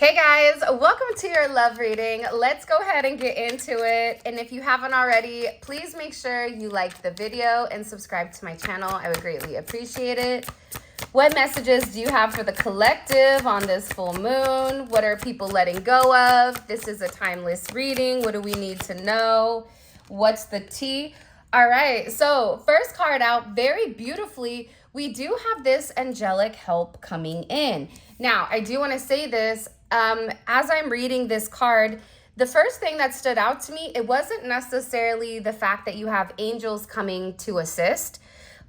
Hey guys, welcome to your love reading. Let's go ahead and get into it. And if you haven't already, please make sure you like the video and subscribe to my channel. I would greatly appreciate it. What messages do you have for the collective on this full moon? What are people letting go of? This is a timeless reading. What do we need to know? What's the tea? All right, so first card out, very beautifully, we do have this angelic help coming in. Now, I do want to say this, as I'm reading this card, the first thing that stood out to me, it wasn't necessarily the fact that you have angels coming to assist,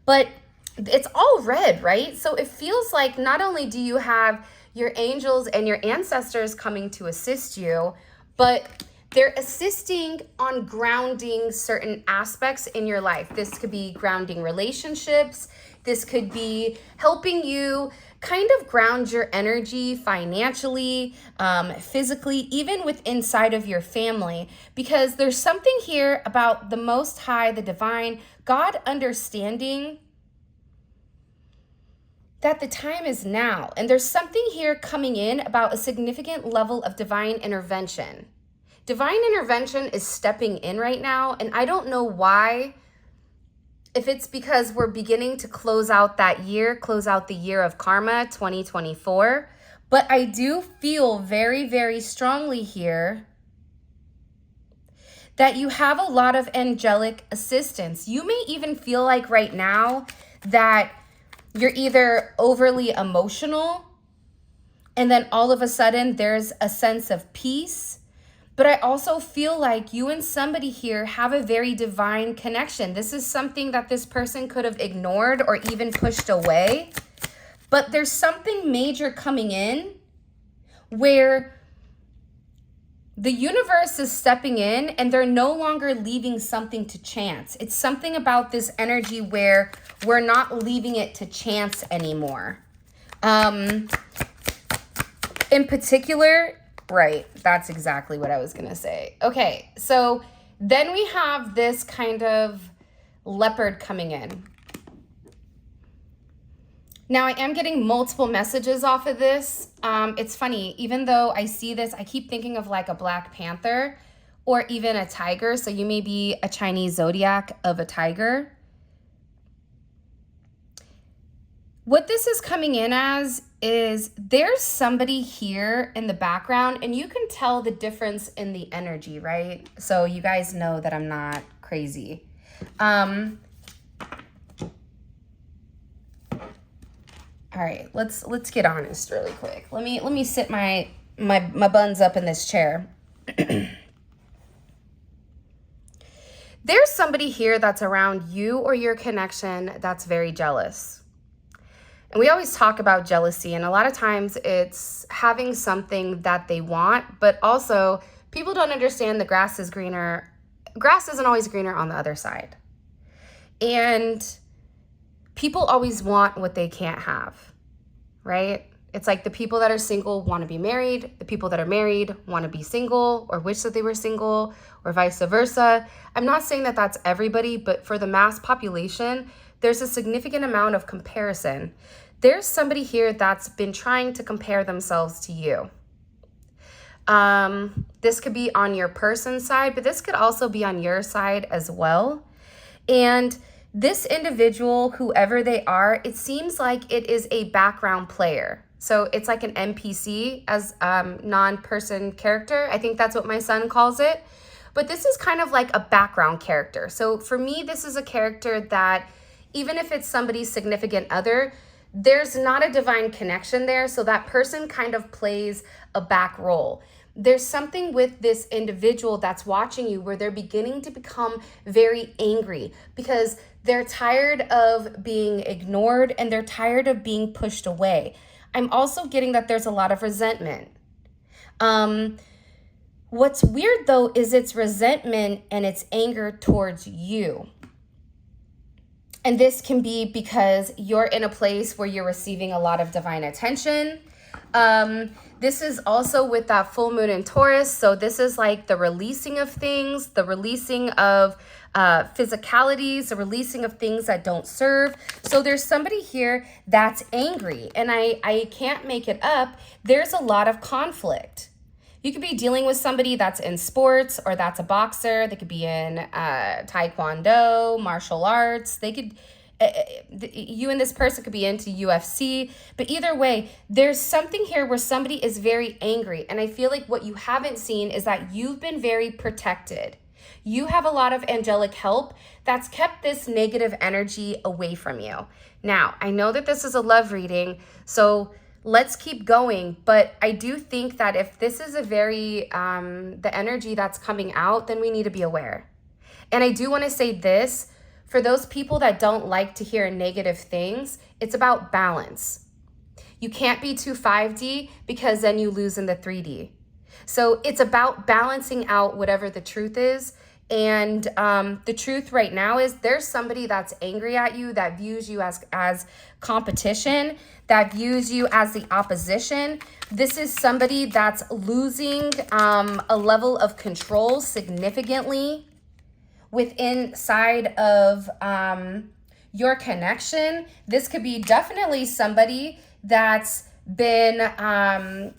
but it's all red, right? So it feels like not only do you have your angels and your ancestors coming to assist you, but they're assisting on grounding certain aspects in your life. This could be grounding relationships. This could be helping you kind of ground your energy financially, physically, even with inside of your family, because there's something here about the Most High, the divine, God understanding that the time is now. And there's something here coming in about a significant level of divine intervention. Divine intervention is stepping in right now, and I don't know why. If it's because we're beginning to close out that year, close out the year of karma, 2024. But I do feel very, very strongly here that you have a lot of angelic assistance. You may even feel like right now that you're either overly emotional and then all of a sudden there's a sense of peace. But I also feel like you and somebody here have a very divine connection. This is something that this person could have ignored or even pushed away. But there's something major coming in where the universe is stepping in and they're no longer leaving something to chance. It's something about this energy where we're not leaving it to chance anymore. In particular, right, that's exactly what I was going to say. Okay, so then we have this kind of leopard coming in. Now, I am getting multiple messages off of this. It's funny, even though I see this, I keep thinking of like a Black Panther or even a tiger. So you may be a Chinese zodiac of a tiger. What this is coming in as is there's somebody here in the background and you can tell the difference in the energy, right? So you guys know that I'm not crazy. All right, let's get honest really quick. Let me sit my buns up in this chair. There's somebody here that's around you or your connection that's very jealous. And we always talk about jealousy, and a lot of times it's having something that they want, but also people don't understand the grass is greener. Grass isn't always greener on the other side. And people always want what they can't have, right? It's like the people that are single want to be married. The people that are married want to be single or wish that they were single or vice versa. I'm not saying that that's everybody, but for the mass population, there's a significant amount of comparison. There's somebody here that's been trying to compare themselves to you. This could be on your person's side, but this could also be on your side as well. And this individual, whoever they are, it seems like it is a background player. So it's like an NPC as non-person character. I think that's what my son calls it. But this is kind of like a background character. So for me, this is a character that even if it's somebody's significant other, there's not a divine connection there. So that person kind of plays a back role. There's something with this individual that's watching you where they're beginning to become very angry because they're tired of being ignored and they're tired of being pushed away. I'm also getting that there's a lot of resentment. What's weird though is it's resentment and it's anger towards you. And this can be because you're in a place where you're receiving a lot of divine attention. This is also with that full moon in Taurus. So this is like the releasing of things, the releasing of physicalities, the releasing of things that don't serve. So there's somebody here that's angry, and I can't make it up. There's a lot of conflict. You could be dealing with somebody that's in sports, or that's a boxer. They could be in taekwondo, martial arts. They could, you and this person could be into UFC. But either way, there's something here where somebody is very angry. And I feel like what you haven't seen is that you've been very protected. You have a lot of angelic help that's kept this negative energy away from you. Now, I know that this is a love reading, so let's keep going. But I do think that if this is a very, the energy that's coming out, then we need to be aware. And I do want to say this, for those people that don't like to hear negative things, it's about balance. You can't be too 5D because then you lose in the 3D. So it's about balancing out whatever the truth is. And the truth right now is there's somebody that's angry at you, that views you as competition, that views you as the opposition. This is somebody that's losing a level of control significantly inside of your connection. This could be definitely somebody that's been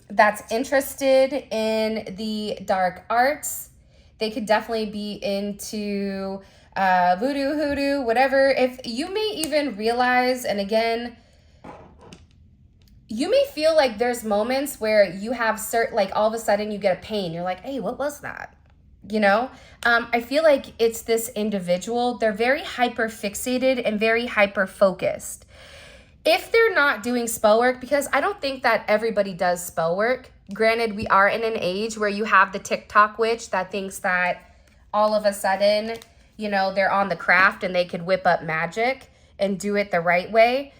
that's interested in the dark arts. They could definitely be into voodoo, hoodoo, whatever. If you may even realize, and again, you may feel like there's moments where you have like all of a sudden you get a pain. You're like, hey, what was that? You know, I feel like it's this individual. They're very hyper fixated and very hyper focused. If they're not doing spell work, because I don't think that everybody does spell work. Granted, we are in an age where you have the TikTok witch that thinks that all of a sudden, you know, they're on the craft and they could whip up magic and do it the right way.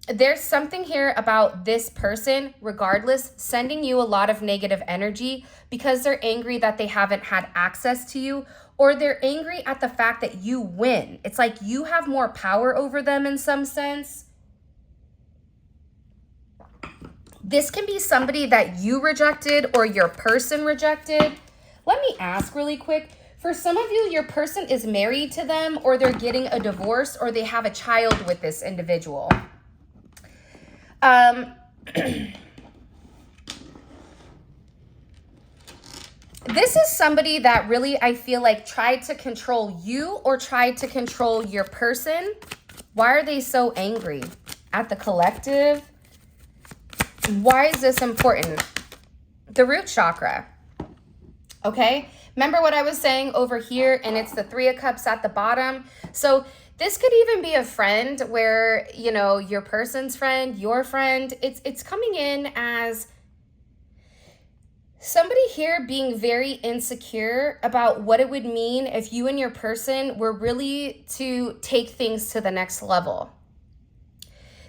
There's something here about this person, regardless, sending you a lot of negative energy because they're angry that they haven't had access to you, or they're angry at the fact that you win. It's like you have more power over them in some sense. This can be somebody that you rejected or your person rejected. Let me ask really quick. For some of you, your person is married to them, or they're getting a divorce, or they have a child with this individual. This is somebody that really, I feel like, tried to control you or tried to control your person. Why are they so angry at the collective? Why is this important? The root chakra. Okay, remember what I was saying over here, and it's the 3 of Cups at the bottom. So this could even be a friend where, you know, your person's friend, your friend, it's coming in as somebody here being very insecure about what it would mean if you and your person were really to take things to the next level.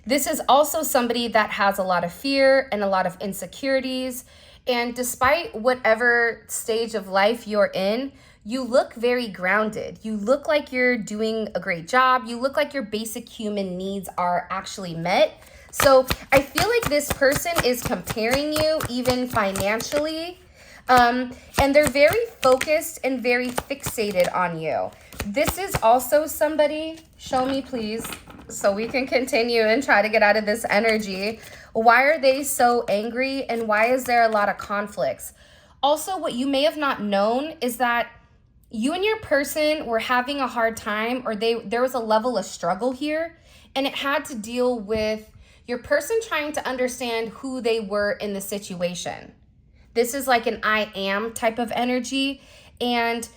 This is also somebody that has a lot of fear and a lot of insecurities. And despite whatever stage of life you're in, you look very grounded. You look like you're doing a great job. You look like your basic human needs are actually met. So I feel like this person is comparing you even financially. And they're very focused and very fixated on you. This is also somebody, show me please, so we can continue and try to get out of this energy. Why are they so angry, and why is there a lot of conflicts? Also, what you may have not known is that you and your person were having a hard time, or there was a level of struggle here, and it had to deal with your person trying to understand who they were in the situation. This is like an I am type of energy, and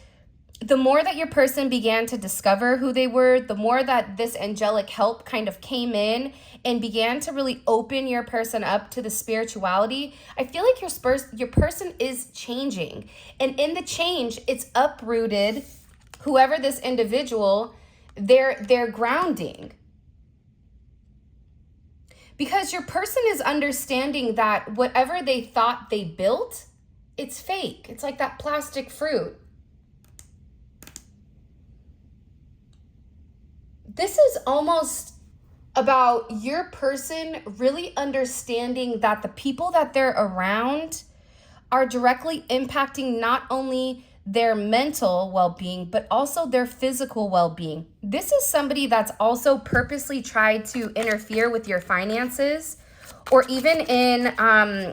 the more that your person began to discover who they were, the more that this angelic help kind of came in and began to really open your person up to the spirituality. I feel like your person is changing. And in the change, it's uprooted whoever this individual, they're grounding. Because your person is understanding that whatever they thought they built, it's fake. It's like that plastic fruit. This is almost about your person really understanding that the people that they're around are directly impacting not only their mental well-being, but also their physical well-being. This is somebody that's also purposely tried to interfere with your finances, or even in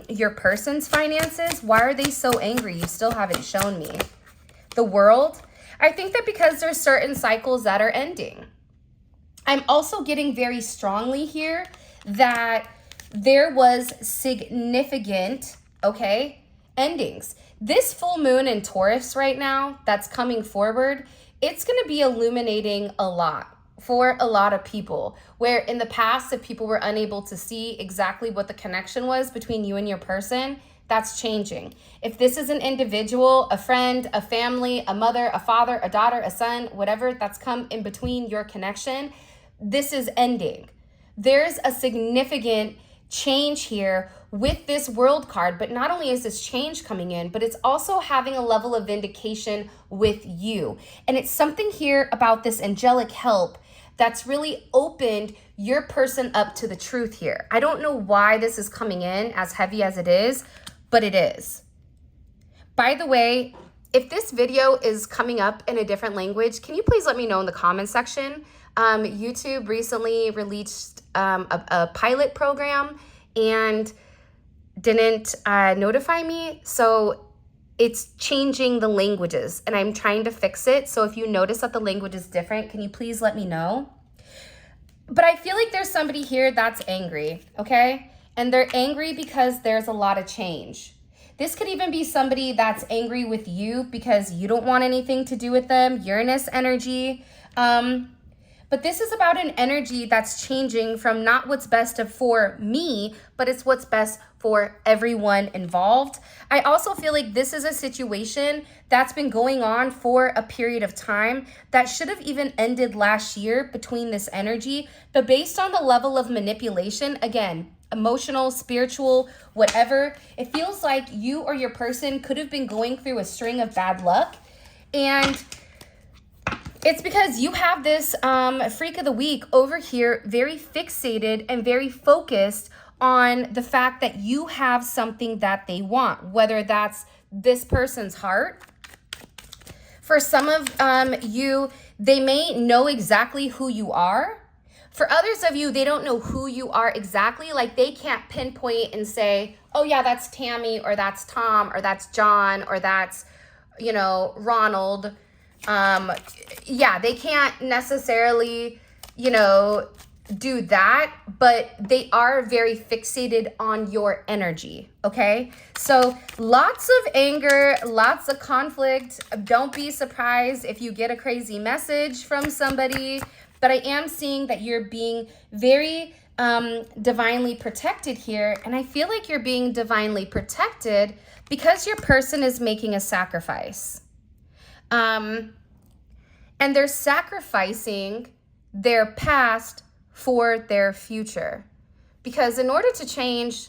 your person's finances. Why are they so angry? You still haven't shown me. The World. I think that because there's certain cycles that are ending. I'm also getting very strongly here that there was significant, okay, endings. This full moon in Taurus right now that's coming forward, it's going to be illuminating a lot for a lot of people, where in the past, if people were unable to see exactly what the connection was between you and your person, that's changing. If this is an individual, a friend, a family, a mother, a father, a daughter, a son, whatever that's come in between your connection, this is ending. There's a significant change here with this World card, but not only is this change coming in, but it's also having a level of vindication with you. And it's something here about this angelic help that's really opened your person up to the truth here. I don't know why this is coming in as heavy as it is, but it is. By the way, if this video is coming up in a different language, can you please let me know in the comment section? YouTube recently released a pilot program and didn't notify me. So it's changing the languages and I'm trying to fix it. So if you notice that the language is different, can you please let me know? But I feel like there's somebody here that's angry, okay? And they're angry because there's a lot of change. This could even be somebody that's angry with you because you don't want anything to do with them, Uranus energy. But this is about an energy that's changing from not what's best for me, but it's what's best for everyone involved. I also feel like this is a situation that's been going on for a period of time that should have even ended last year between this energy. But based on the level of manipulation, again, emotional, spiritual, whatever, it feels like you or your person could have been going through a string of bad luck. And it's because you have this freak of the week over here, very fixated and very focused on the fact that you have something that they want, whether that's this person's heart. For some of you, they may know exactly who you are. For others of you, they don't know who you are exactly. Like they can't pinpoint and say, oh yeah, that's Tammy, or that's Tom, or that's John, or that's, you know, Ronald. Yeah, they can't necessarily, you know, do that, but they are very fixated on your energy, okay? So lots of anger, lots of conflict. Don't be surprised if you get a crazy message from somebody, but I am seeing that you're being very divinely protected here, and I feel like you're being divinely protected because your person is making a sacrifice. And they're sacrificing their past for their future. Because in order to change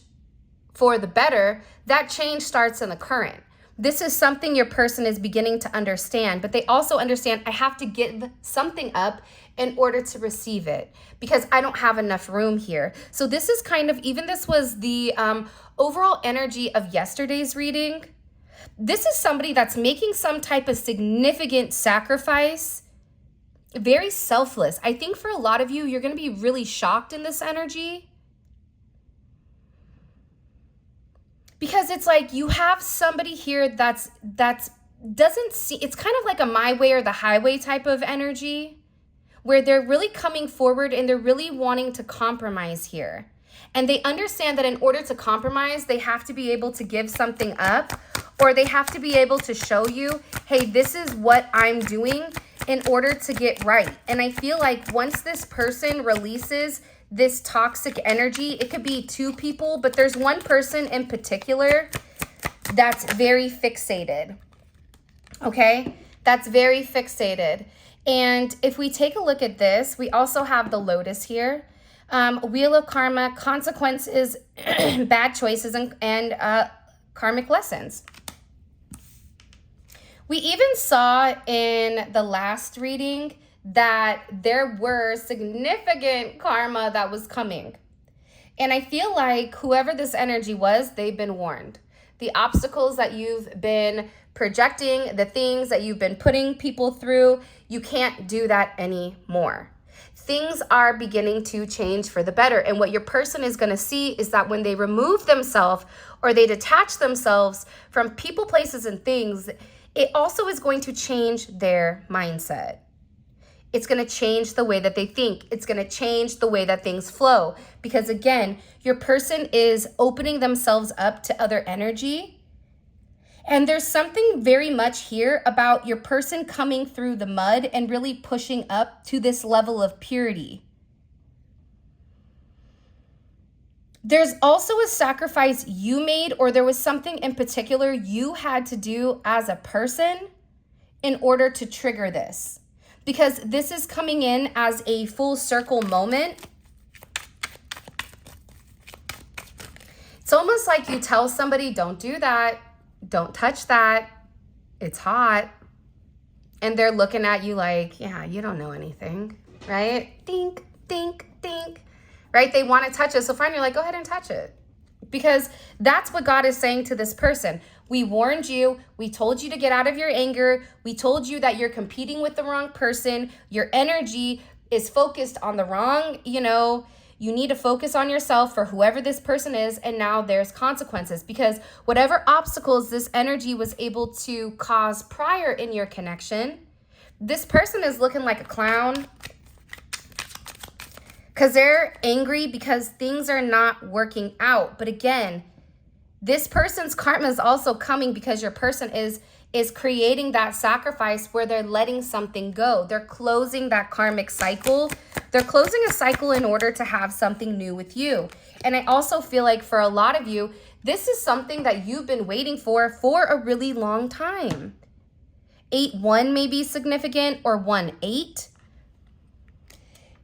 for the better, that change starts in the current. This is something your person is beginning to understand, but they also understand I have to give something up in order to receive it because I don't have enough room here. So this is kind of, even this was the overall energy of yesterday's reading. This is somebody that's making some type of significant sacrifice, very selfless. I think for a lot of you, you're going to be really shocked in this energy because it's like you have somebody here that's doesn't see, it's kind of like a my way or the highway type of energy where they're really coming forward and they're really wanting to compromise here. And they understand that in order to compromise, they have to be able to give something up, or they have to be able to show you, hey, this is what I'm doing in order to get right. And I feel like once this person releases this toxic energy, it could be two people, but there's one person in particular that's very fixated, okay? That's very fixated. And if we take a look at this, we also have the Lotus here. Wheel of Karma, consequences, bad choices, and karmic lessons. We even saw in the last reading that there were significant karma that was coming. And I feel like whoever this energy was, they've been warned. The obstacles that you've been projecting, the things that you've been putting people through, you can't do that anymore. Things are beginning to change for the better. And what your person is going to see is that when they remove themselves or they detach themselves from people, places, and things, it also is going to change their mindset. It's going to change the way that they think. It's going to change the way that things flow. Because again, your person is opening themselves up to other energy. And there's something very much here about your person coming through the mud and really pushing up to this level of purity. There's also a sacrifice you made, or there was something in particular you had to do as a person in order to trigger this. Because this is coming in as a full circle moment. It's almost like you tell somebody, don't do that. Don't touch that. It's hot. And they're looking at you like, yeah, you don't know anything, right? Dink, dink, dink, right? They want to touch it. So fine, you're like, go ahead and touch it. Because that's what God is saying to this person. We warned you. We told you to get out of your anger. We told you that you're competing with the wrong person. Your energy is focused on the wrong, you need to focus on yourself for whoever this person is. And now there's consequences, because whatever obstacles this energy was able to cause prior in your connection, this person is looking like a clown. Because they're angry because things are not working out. But again, this person's karma is also coming because your person is creating that sacrifice where they're letting something go. They're closing that karmic cycle. They're closing a cycle in order to have something new with you. And I also feel like for a lot of you, this is something that you've been waiting for a really long time. 8-1 may be significant, or 1-8.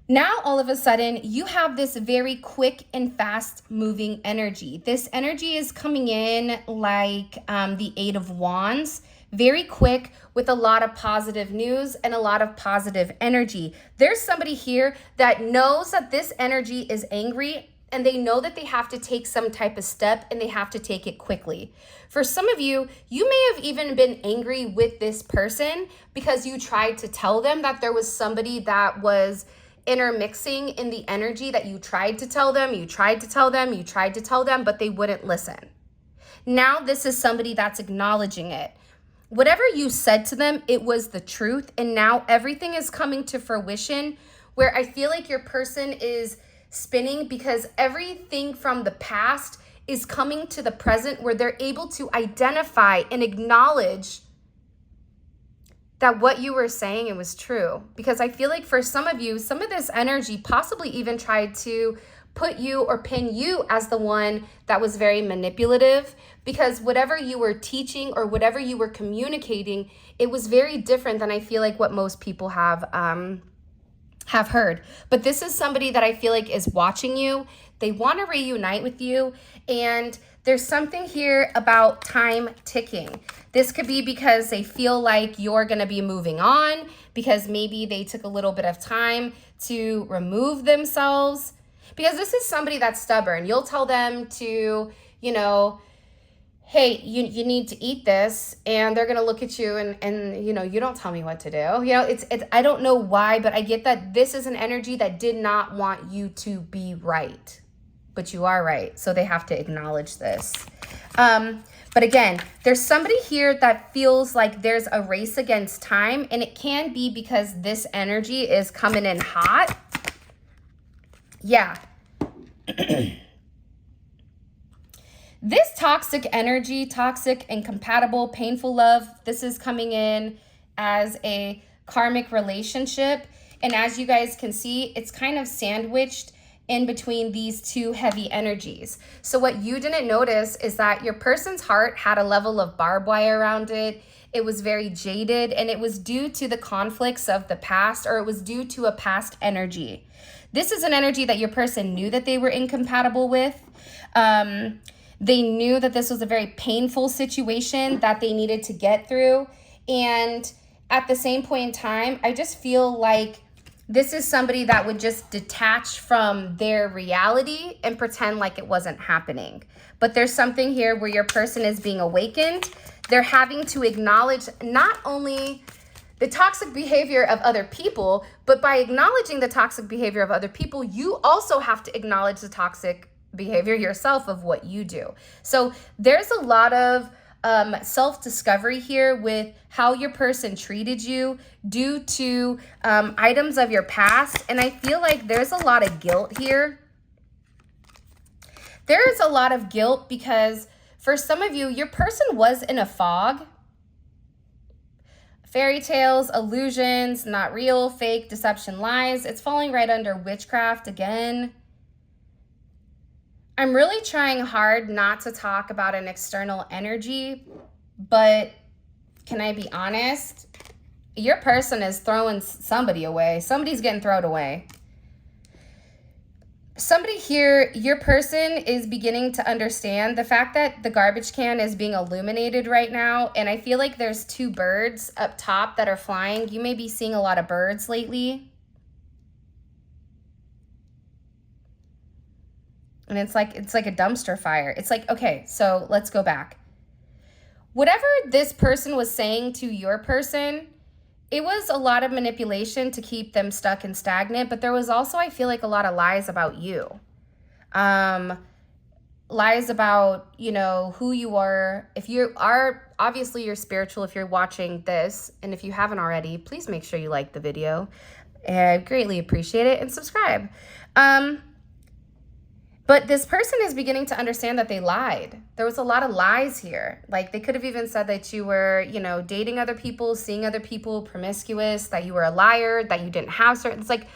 Now, all of a sudden, you have this very quick and fast moving energy. This energy is coming in like the 8 of Wands, very quick, with a lot of positive news and a lot of positive energy. There's somebody here that knows that this energy is angry, and they know that they have to take some type of step, and they have to take it quickly. For some of you, you may have even been angry with this person because you tried to tell them that there was somebody that was intermixing in the energy that you tried to tell them, but they wouldn't listen. Now this is somebody that's acknowledging it. Whatever you said to them, it was the truth, and now everything is coming to fruition, where I feel like your person is spinning because everything from the past is coming to the present, where they're able to identify and acknowledge that what you were saying, it was true. Because I feel like for some of you, some of this energy possibly even tried to put you or pin you as the one that was very manipulative, because whatever you were teaching or whatever you were communicating, it was very different than I feel like what most people have heard. But this is somebody that I feel like is watching you. They want to reunite with you, and there's something here about time ticking. This could be because they feel like you're going to be moving on, because maybe they took a little bit of time to remove themselves. Because this is somebody that's stubborn. You'll tell them to, hey, you need to eat this, and they're going to look at you and you don't tell me what to do. It's I don't know why, but I get that this is an energy that did not want you to be right. But you are right. So they have to acknowledge this. But again, there's somebody here that feels like there's a race against time, and it can be because this energy is coming in hot. Yeah. This toxic energy, toxic, incompatible, painful love, this is coming in as a karmic relationship. And as you guys can see, it's kind of sandwiched in between these two heavy energies. So what you didn't notice is that your person's heart had a level of barbed wire around it. It was very jaded, and it was due to the conflicts of the past, or it was due to a past energy. This is an energy that your person knew that they were incompatible with. They knew that this was a very painful situation that they needed to get through. And at the same point in time, I just feel like this is somebody that would just detach from their reality and pretend like it wasn't happening. But there's something here where your person is being awakened. They're having to acknowledge not only the toxic behavior of other people, but by acknowledging the toxic behavior of other people, you also have to acknowledge the toxic behavior yourself of what you do. So there's a lot of self-discovery here with how your person treated you due to items of your past. And I feel like there's a lot of guilt here. There's a lot of guilt because for some of you, your person was in a fog. Fairy tales, illusions, not real, fake, deception, lies. It's falling right under witchcraft again. I'm really trying hard not to talk about an external energy, but can I be honest? Your person is throwing somebody away. Somebody's getting thrown away. Somebody here, your person is beginning to understand the fact that the garbage can is being illuminated right now. And I feel like there's two birds up top that are flying. You may be seeing a lot of birds lately. And it's like a dumpster fire. It's like, okay, so let's go back. Whatever this person was saying to your person, it was a lot of manipulation to keep them stuck and stagnant, but there was also, I feel like, a lot of lies about you. Lies about, you know, who you are. If you are, obviously you're spiritual if you're watching this, and if you haven't already, please make sure you like the video. I greatly appreciate it, and subscribe. But this person is beginning to understand that they lied. There was a lot of lies here. Like they could have even said that you were, you know, dating other people, seeing other people, promiscuous, that you were a liar, that you didn't have certain, it's like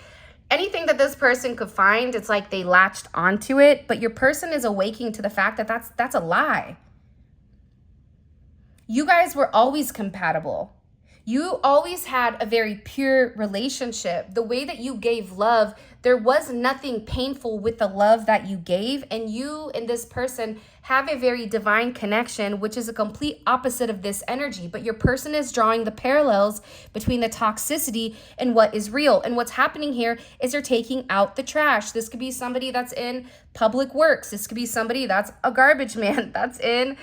anything that this person could find, it's like they latched onto it. But your person is awaking to the fact that that's a lie. You guys were always compatible. You always had a very pure relationship. The way that you gave love, there was nothing painful with the love that you gave. And you and this person have a very divine connection, which is a complete opposite of this energy. But your person is drawing the parallels between the toxicity and what is real. And what's happening here is they're taking out the trash. This could be somebody that's in public works. This could be somebody that's a garbage man that's in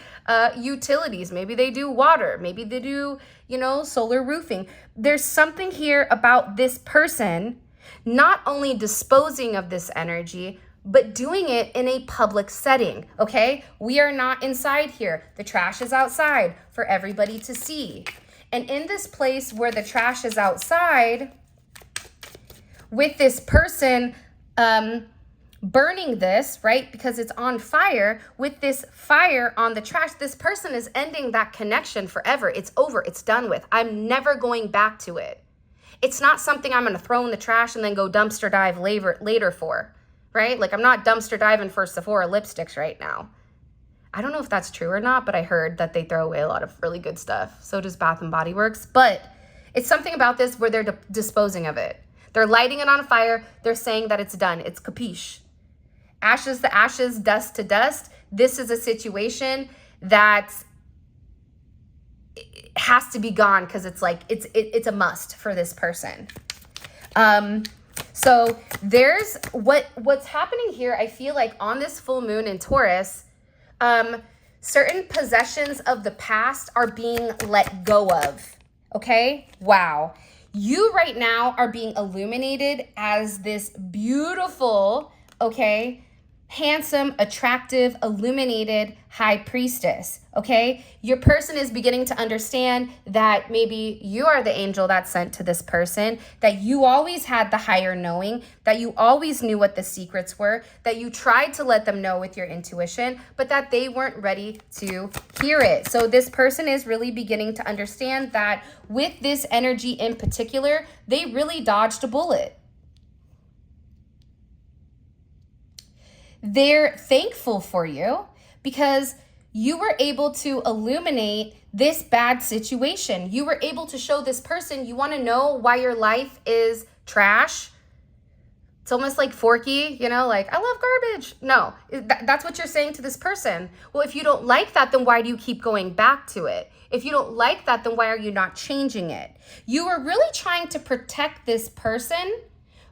utilities. Maybe they do water. Maybe they do, you know, solar roofing. There's something here about this person not only disposing of this energy, but doing it in a public setting, okay? We are not inside here. The trash is outside for everybody to see. And in this place where the trash is outside, with this person burning this, right? Because it's on fire, with this fire on the trash, this person is ending that connection forever. It's over, it's done with. I'm never going back to it. It's not something I'm gonna throw in the trash and then go dumpster dive later for, right? Like I'm not dumpster diving for Sephora lipsticks right now. I don't know if that's true or not, but I heard that they throw away a lot of really good stuff. So does Bath and Body Works. But it's something about this where they're disposing of it. They're lighting it on fire. They're saying that it's done. It's capiche. Ashes to ashes, dust to dust. This is a situation that has to be gone because it's like it's a must for this person. So there's what's happening here. I feel like on this full moon in Taurus, certain possessions of the past are being let go of. Okay, wow. You right now are being illuminated as this beautiful, okay, handsome, attractive, illuminated high priestess, okay? Your person is beginning to understand that maybe you are the angel that's sent to this person, that you always had the higher knowing, that you always knew what the secrets were, that you tried to let them know with your intuition, but that they weren't ready to hear it. So this person is really beginning to understand that with this energy in particular, they really dodged a bullet. They're thankful for you because you were able to illuminate this bad situation. You were able to show this person, you want to know why your life is trash? It's almost like Forky, you know, like, I love garbage. No, that's what you're saying to this person. Well, if you don't like that, then why do you keep going back to it? If you don't like that, then why are you not changing it? You are really trying to protect this person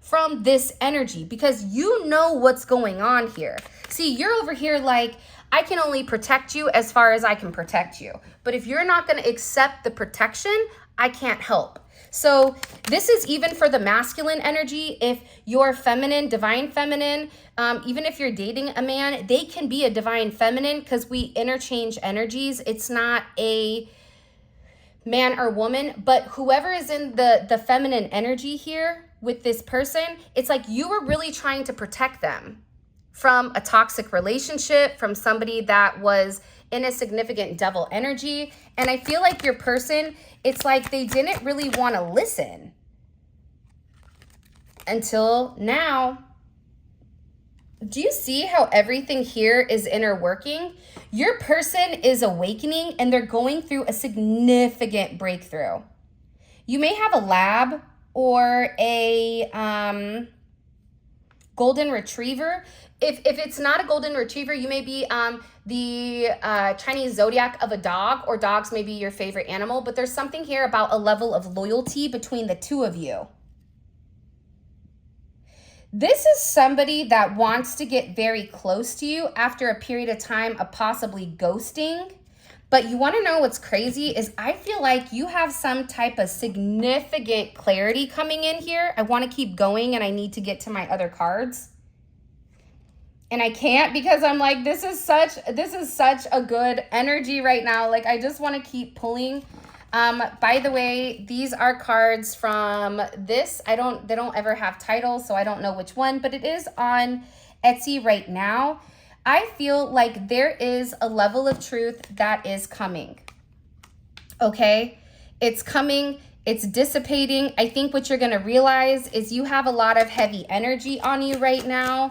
from this energy because you know what's going on here. See, you're over here like, I can only protect you as far as I can protect you. But if you're not going to accept the protection, I can't help. So this is even for the masculine energy. If you're feminine, divine feminine, even if you're dating a man, they can be a divine feminine because we interchange energies. It's not a man or woman, but whoever is in the feminine energy here with this person, it's like you were really trying to protect them from a toxic relationship, from somebody that was in a significant devil energy. And I feel like your person, it's like they didn't really want to listen until now. Do you see how everything here is inner working? Your person is awakening and they're going through a significant breakthrough. You may have a lab or a golden retriever. If it's not a golden retriever, you may be the Chinese zodiac of a dog, or dogs may be your favorite animal, but there's something here about a level of loyalty between the two of you. This is somebody that wants to get very close to you after a period of time of possibly ghosting. But you want to know what's crazy is I feel like you have some type of significant clarity coming in here. I want to keep going and I need to get to my other cards. And I can't because I'm like, this is such a good energy right now. Like, I just want to keep pulling. By the way, these are cards from this. They don't ever have titles, so I don't know which one, but it is on Etsy right now. I feel like there is a level of truth that is coming. Okay? It's coming. It's dissipating. I think what you're going to realize is you have a lot of heavy energy on you right now.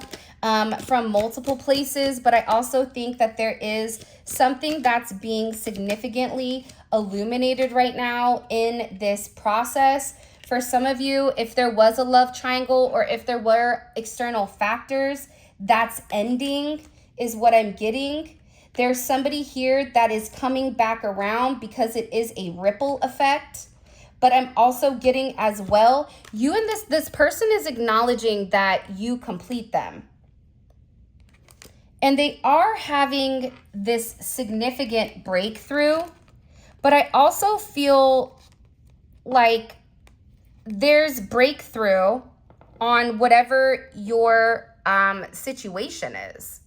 From multiple places, but I also think that there is something that's being significantly illuminated right now in this process. For some of you, if there was a love triangle or if there were external factors, that's ending is what I'm getting. There's somebody here that is coming back around because it is a ripple effect. But I'm also getting as well, you and this person is acknowledging that you complete them. And they are having this significant breakthrough, but I also feel like there's breakthrough on whatever your situation is.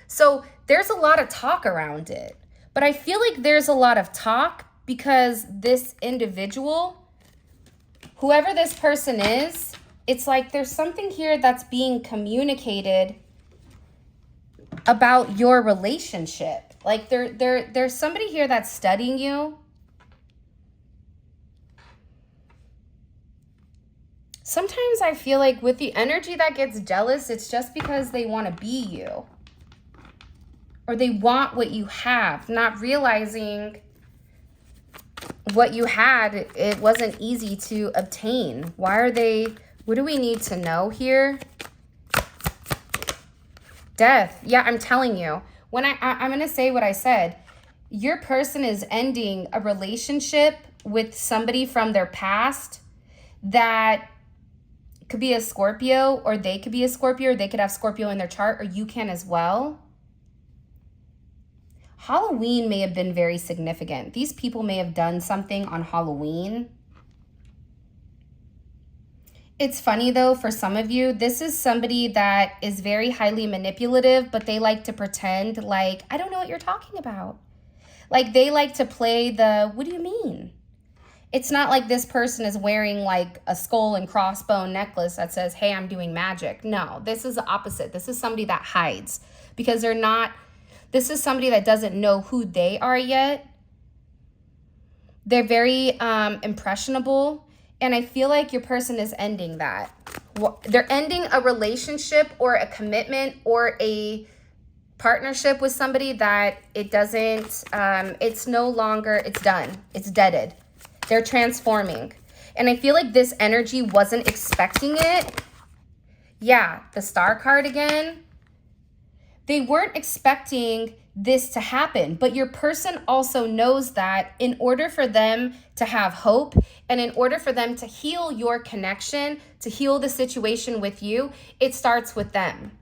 So there's a lot of talk around it, but I feel like there's a lot of talk because this individual, whoever this person is, it's like there's something here that's being communicated about your relationship. Like there's somebody here that's studying you. Sometimes I feel like with the energy that gets jealous, it's just because they want to be you. Or they want what you have, not realizing what you had, it wasn't easy to obtain. Why are they, what do we need to know here? Death. Yeah, I'm telling you. When I'm going to say what I said. Your person is ending a relationship with somebody from their past that could be a Scorpio, or they could be a Scorpio, or they could have Scorpio in their chart, or you can as well. Halloween may have been very significant. These people may have done something on Halloween. It's funny though, for some of you, this is somebody that is very highly manipulative, but they like to pretend like, I don't know what you're talking about. Like they like to play the, what do you mean? It's not like this person is wearing like a skull and crossbone necklace that says, hey, I'm doing magic. No, this is the opposite. This is somebody that hides because they're not, this is somebody that doesn't know who they are yet. They're very impressionable. And I feel like your person is ending that. They're ending a relationship or a commitment or a partnership with somebody that it doesn't, it's no longer, it's done. It's deaded. They're transforming. And I feel like this energy wasn't expecting it. Yeah, the Star card again. They weren't expecting this to happen, but your person also knows that in order for them to have hope and in order for them to heal your connection, to heal the situation with you, it starts with them.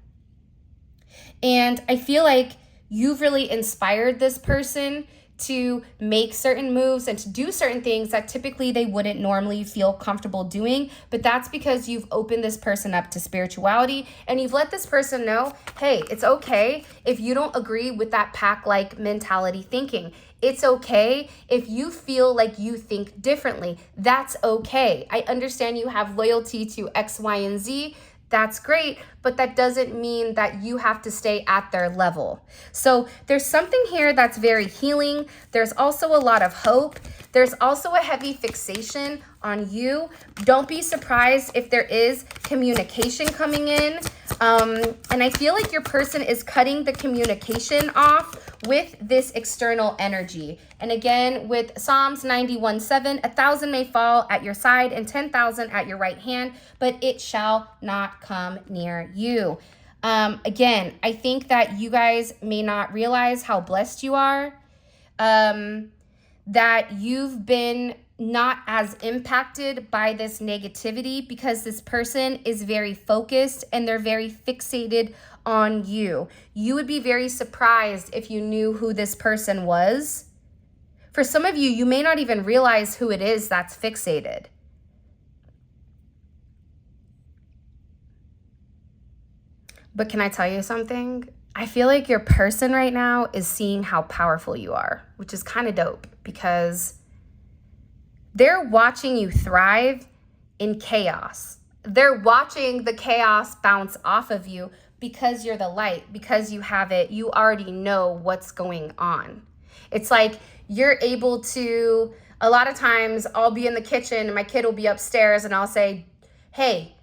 And I feel like you've really inspired this person to make certain moves and to do certain things that typically they wouldn't normally feel comfortable doing. But that's because you've opened this person up to spirituality and you've let this person know, hey, it's okay if you don't agree with that pack-like mentality thinking. It's okay if you feel like you think differently. That's okay. I understand you have loyalty to X, Y, and Z. That's great, but that doesn't mean that you have to stay at their level. So there's something here that's very healing. There's also a lot of hope. There's also a heavy fixation on you. Don't be surprised if there is communication coming in. And I feel like your person is cutting the communication off with this external energy. And again, with Psalms 91:7, 1,000 may fall at your side and 10,000 at your right hand, but it shall not come near you. Again, I think that you guys may not realize how blessed you are, that you've been not as impacted by this negativity because this person is very focused and they're very fixated on you. You would be very surprised if you knew who this person was. For some of you, you may not even realize who it is that's fixated. But can I tell you something? I feel like your person right now is seeing how powerful you are, which is kind of dope because they're watching you thrive in chaos. They're watching the chaos bounce off of you because you're the light, because you have it. You already know what's going on. It's like you're able to, a lot of times I'll be in the kitchen and my kid will be upstairs and I'll say, hey,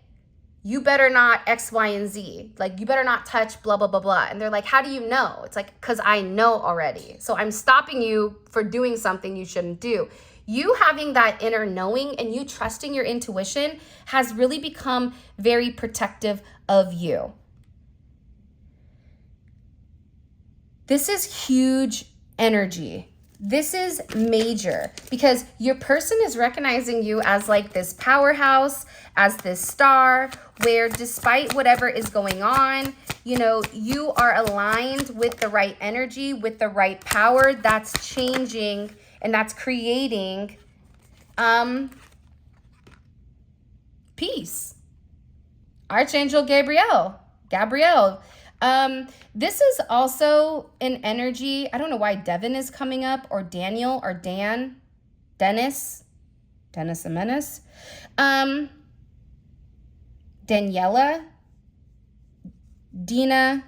you better not X, Y, and Z. Like, you better not touch blah, blah, blah, blah. And they're like, how do you know? It's like, because I know already. So I'm stopping you for doing something you shouldn't do. You having that inner knowing and you trusting your intuition has really become very protective of you. This is huge energy. This is major because your person is recognizing you as like this powerhouse, as this star, where despite whatever is going on, you know, you are aligned with the right energy, with the right power that's changing and that's creating peace. Archangel Gabriel. This is also an energy. I don't know why Devin is coming up, or Daniel, or Dan, Dennis and Menace, Daniela, Dina.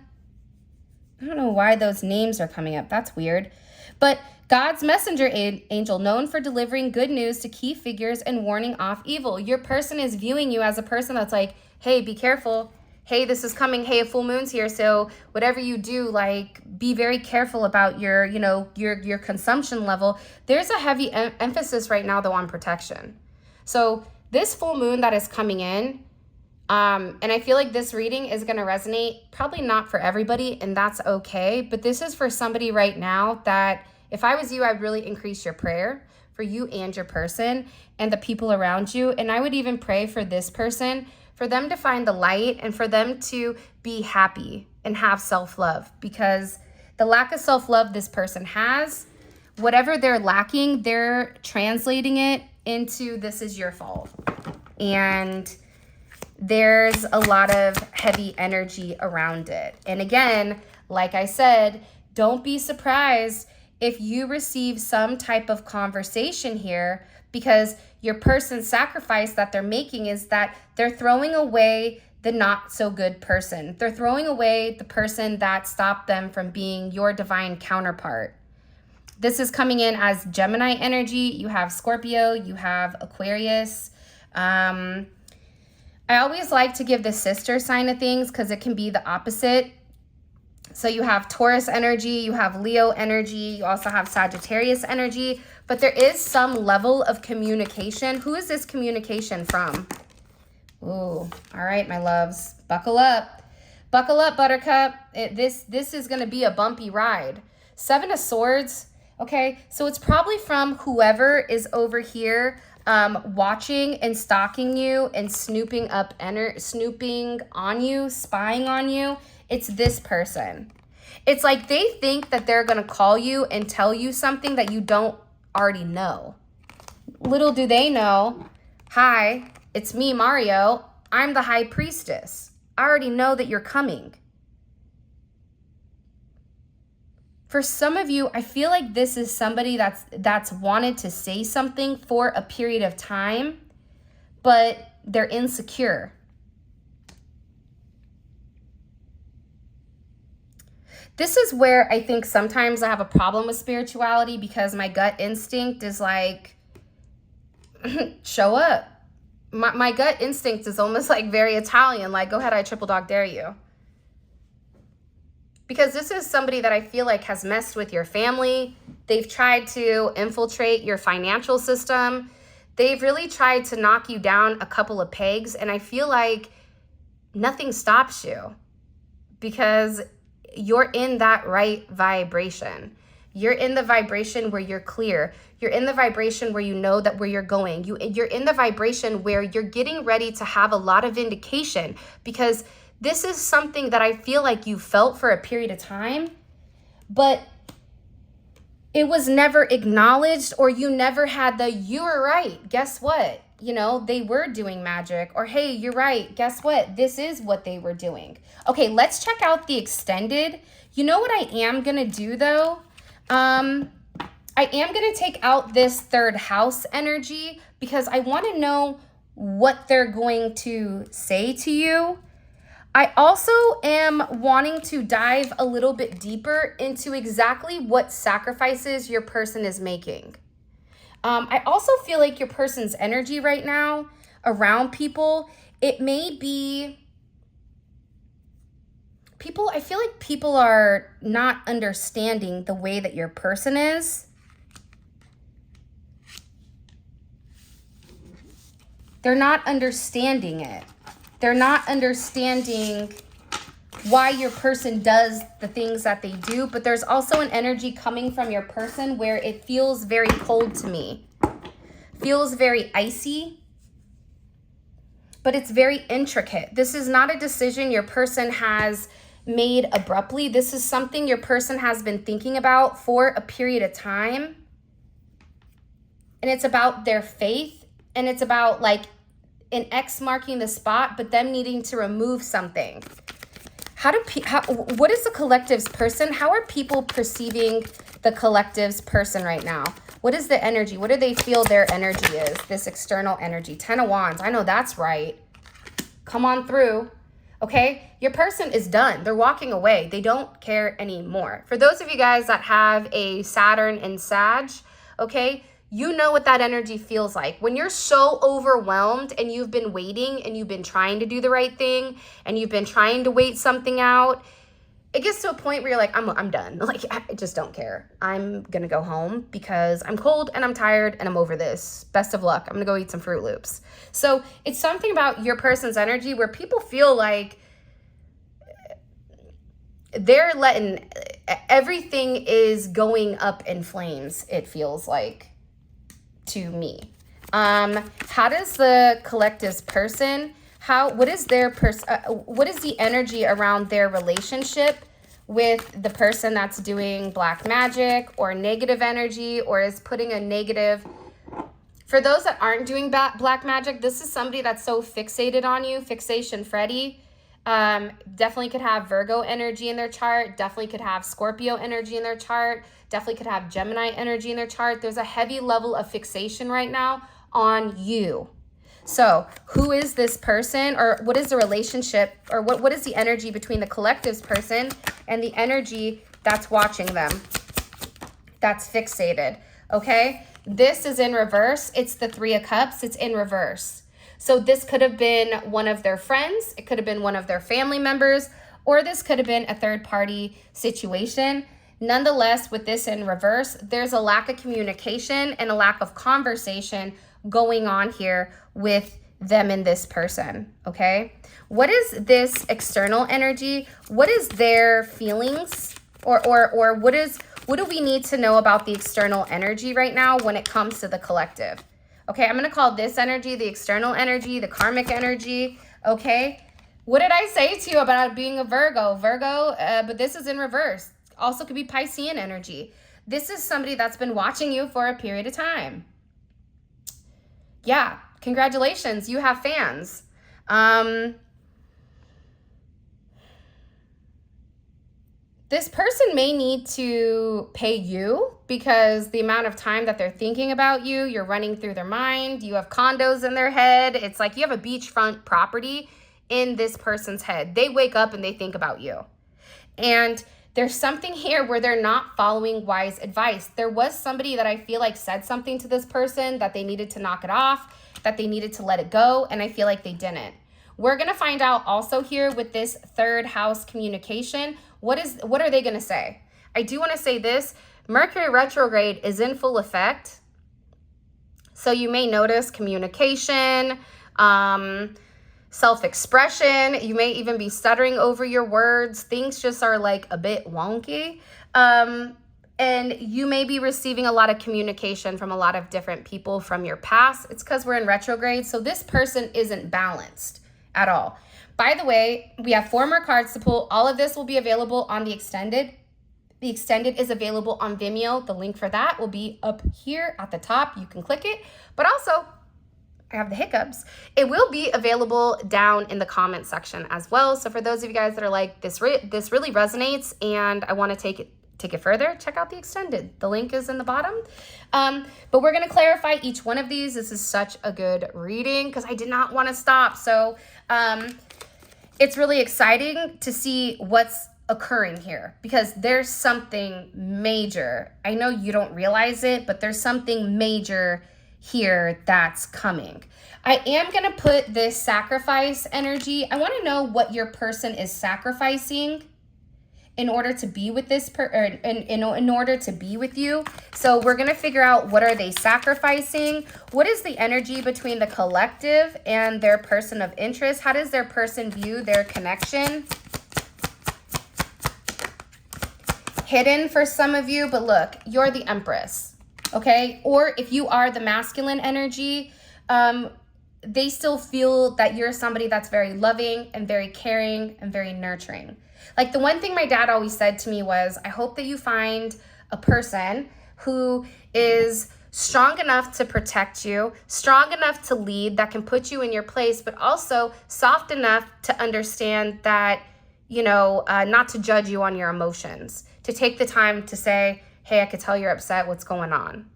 I don't know why those names are coming up. That's weird. But God's messenger angel, known for delivering good news to key figures and warning off evil. Your person is viewing you as a person that's like, hey, be careful. Hey, this is coming. Hey, a full moon's here. So whatever you do, like, be very careful about your, you know, your consumption level. There's a heavy emphasis right now, though, on protection. So this full moon that is coming in, and I feel like this reading is going to resonate, probably not for everybody, and that's okay. But this is for somebody right now that if I was you, I'd really increase your prayer for you and your person and the people around you. And I would even pray for this person, for them to find the light and for them to be happy and have self-love, because the lack of self-love this person has, whatever they're lacking, they're translating it into this is your fault. And there's a lot of heavy energy around it. And again, like I said, don't be surprised if you receive some type of conversation here, because your person's sacrifice that they're making is that they're throwing away the not so good person. They're throwing away the person that stopped them from being your divine counterpart. This is coming in as Gemini energy. You have Scorpio, you have Aquarius. I always like to give the sister sign of things because it can be the opposite. So you have Taurus energy, you have Leo energy, you also have Sagittarius energy, but there is some level of communication. Who is this communication from? Ooh, all right, my loves, buckle up. Buckle up, Buttercup. This is going to be a bumpy ride. Seven of Swords, okay? So it's probably from whoever is over here watching and stalking you and snooping on you, spying on you. It's this person. It's like they think that they're going to call you and tell you something that you don't already know. Little do they know, hi, it's me, Mario. I'm the High Priestess. I already know that you're coming. For some of you, I feel like this is somebody that's wanted to say something for a period of time, but they're insecure. This is where I think sometimes I have a problem with spirituality, because my gut instinct is like, show up. My gut instinct is almost like very Italian, like, go ahead, I triple dog dare you. Because this is somebody that I feel like has messed with your family. They've tried to infiltrate your financial system. They've really tried to knock you down a couple of pegs, and I feel like nothing stops you because you're in that right vibration. You're in the vibration where you're clear. You're in the vibration where you know that where you're going. You're in the vibration where you're getting ready to have a lot of vindication, because this is something that I feel like you felt for a period of time, but it was never acknowledged, or you never had the, you were right, guess what? You know, they were doing magic, or hey, you're right, guess what? This is what they were doing. Okay, let's check out the extended. You know what I am gonna do though? I am going to take out this third house energy, because I want to know what they're going to say to you. I also am wanting to dive a little bit deeper into exactly what sacrifices your person is making. I also feel like your person's energy right now around people, it may be people, I feel like people are not understanding the way that your person is. They're not understanding it. They're not understanding why your person does the things that they do, but there's also an energy coming from your person where it feels very cold to me. Feels very icy, but it's very intricate. This is not a decision your person has made abruptly. This is something your person has been thinking about for a period of time. And it's about their faith, and it's about like an X marking the spot, but them needing to remove something. What is the collective's person? How are people perceiving the collective's person right now? What is the energy? What do they feel their energy is? This external energy. 10 of Wands. I know that's right. Come on through. Okay, your person is done. They're walking away. They don't care anymore. For those of you guys that have a Saturn and Sag, okay, you know what that energy feels like. When you're so overwhelmed and you've been waiting and you've been trying to do the right thing and you've been trying to wait something out, it gets to a point where you're like, I'm done. Like, I just don't care. I'm going to go home because I'm cold and I'm tired and I'm over this. Best of luck. I'm going to go eat some Fruit Loops. So it's something about your person's energy where people feel like they're letting, everything is going up in flames, it feels like to me. How does the collective's person, what is their what is the energy around their relationship with the person that's doing black magic or negative energy, or is putting a negative? For those that aren't doing black magic, this is somebody that's so fixated on you, fixation Freddy. Definitely could have Virgo energy in their chart, definitely could have Scorpio energy in their chart, definitely could have Gemini energy in their chart. There's a heavy level of fixation right now on you. So who is this person, or what is the relationship, or what is the energy between the collective's person and the energy that's watching them, that's fixated? Okay, this is in reverse. It's the Three of Cups. It's in reverse. So this could have been one of their friends, it could have been one of their family members, or this could have been a third party situation. Nonetheless, with this in reverse, there's a lack of communication and a lack of conversation going on here with them and this person, okay? What is this external energy? What is their feelings? Or what do we need to know about the external energy right now when it comes to the collective? Okay, I'm gonna call this energy the external energy, the karmic energy, okay? What did I say to you about being a Virgo? But this is in reverse. Also could be Piscean energy. This is somebody that's been watching you for a period of time. Yeah, congratulations, you have fans. This person may need to pay you because the amount of time that they're thinking about you, you're running through their mind, you have condos in their head. It's like you have a beachfront property in this person's head. They wake up and they think about you. And there's something here where they're not following wise advice. There was somebody that I feel like said something to this person that they needed to knock it off, that they needed to let it go, and I feel like they didn't. We're going to find out also here with this third house communication, what are they going to say? I do want to say this, Mercury retrograde is in full effect. So you may notice communication, self-expression. You may even be stuttering over your words. Things just are like a bit wonky. And you may be receiving a lot of communication from a lot of different people from your past. It's because we're in retrograde. So this person isn't balanced at all. By the way, we have 4 more cards to pull. All of this will be available on the extended. The extended is available on Vimeo. The link for that will be up here at the top. You can click it. But also, I have the hiccups. It will be available down in the comment section as well. So for those of you guys that are like, this really resonates and I want to take it further, check out the extended. The link is in the bottom. But we're going to clarify each one of these. This is such a good reading because I did not want to stop. So it's really exciting to see what's occurring here because there's something major. I know you don't realize it, but there's something major here that's coming. I am going to put this sacrifice energy. I want to know what your person is sacrificing in order to be with this in order to be with you. So we're going to figure out what are they sacrificing? What is the energy between the collective and their person of interest? How does their person view their connection? Hidden for some of you, but look, you're the Empress, okay? Or if you are the masculine energy, they still feel that you're somebody that's very loving and very caring and very nurturing. Like the one thing my dad always said to me was, I hope that you find a person who is strong enough to protect you, strong enough to lead, that can put you in your place, but also soft enough to understand that, you know, not to judge you on your emotions, to take the time to say, hey, I could tell you're upset, what's going on?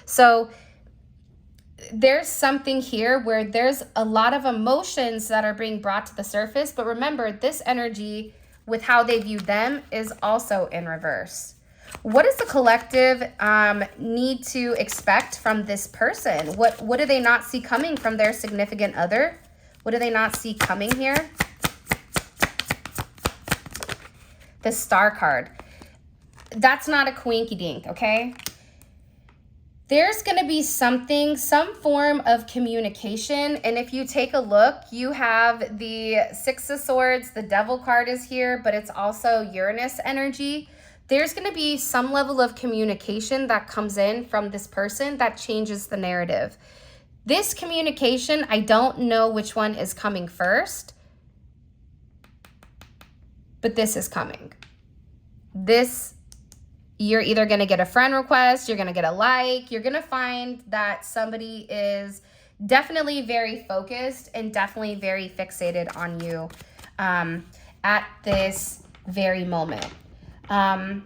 So there's something here where there's a lot of emotions that are being brought to the surface, but remember, this energy with how they view them is also in reverse. What does the collective need to expect from this person? What do they not see coming from their significant other? What do they not see coming here? The Star card. That's not a coinky dink, okay? There's going to be something, some form of communication. And if you take a look, you have the 6 of Swords, the Devil card is here, but it's also Uranus energy. There's going to be some level of communication that comes in from this person that changes the narrative. This communication, I don't know which one is coming first, but this is coming. You're either going to get a friend request, you're going to get a like, you're going to find that somebody is definitely very focused and definitely very fixated on you at this very moment. And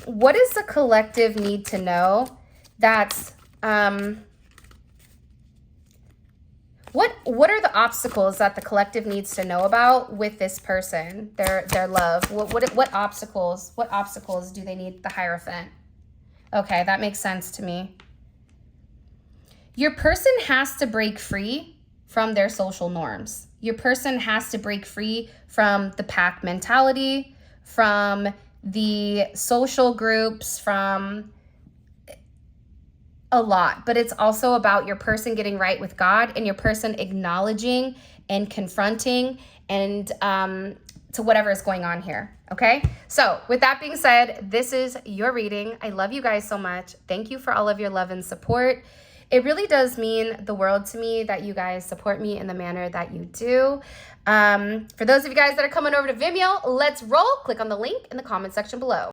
what does the collective need to know? That's what are the obstacles that the collective needs to know about with this person, their love? What obstacles do they need the Hierophant? Okay, that makes sense to me. Your person has to break free from their social norms. Your person has to break free from the pack mentality, from the social groups, from a lot, but it's also about your person getting right with God and your person acknowledging and confronting and to whatever is going on here. Okay, so with that being said, this is your reading. I love you guys so much. Thank you for all of your love and support. It really does mean the world to me that you guys support me in the manner that you do. For those of you guys that are coming over to Vimeo, let's roll. Click on the link in the comment section below.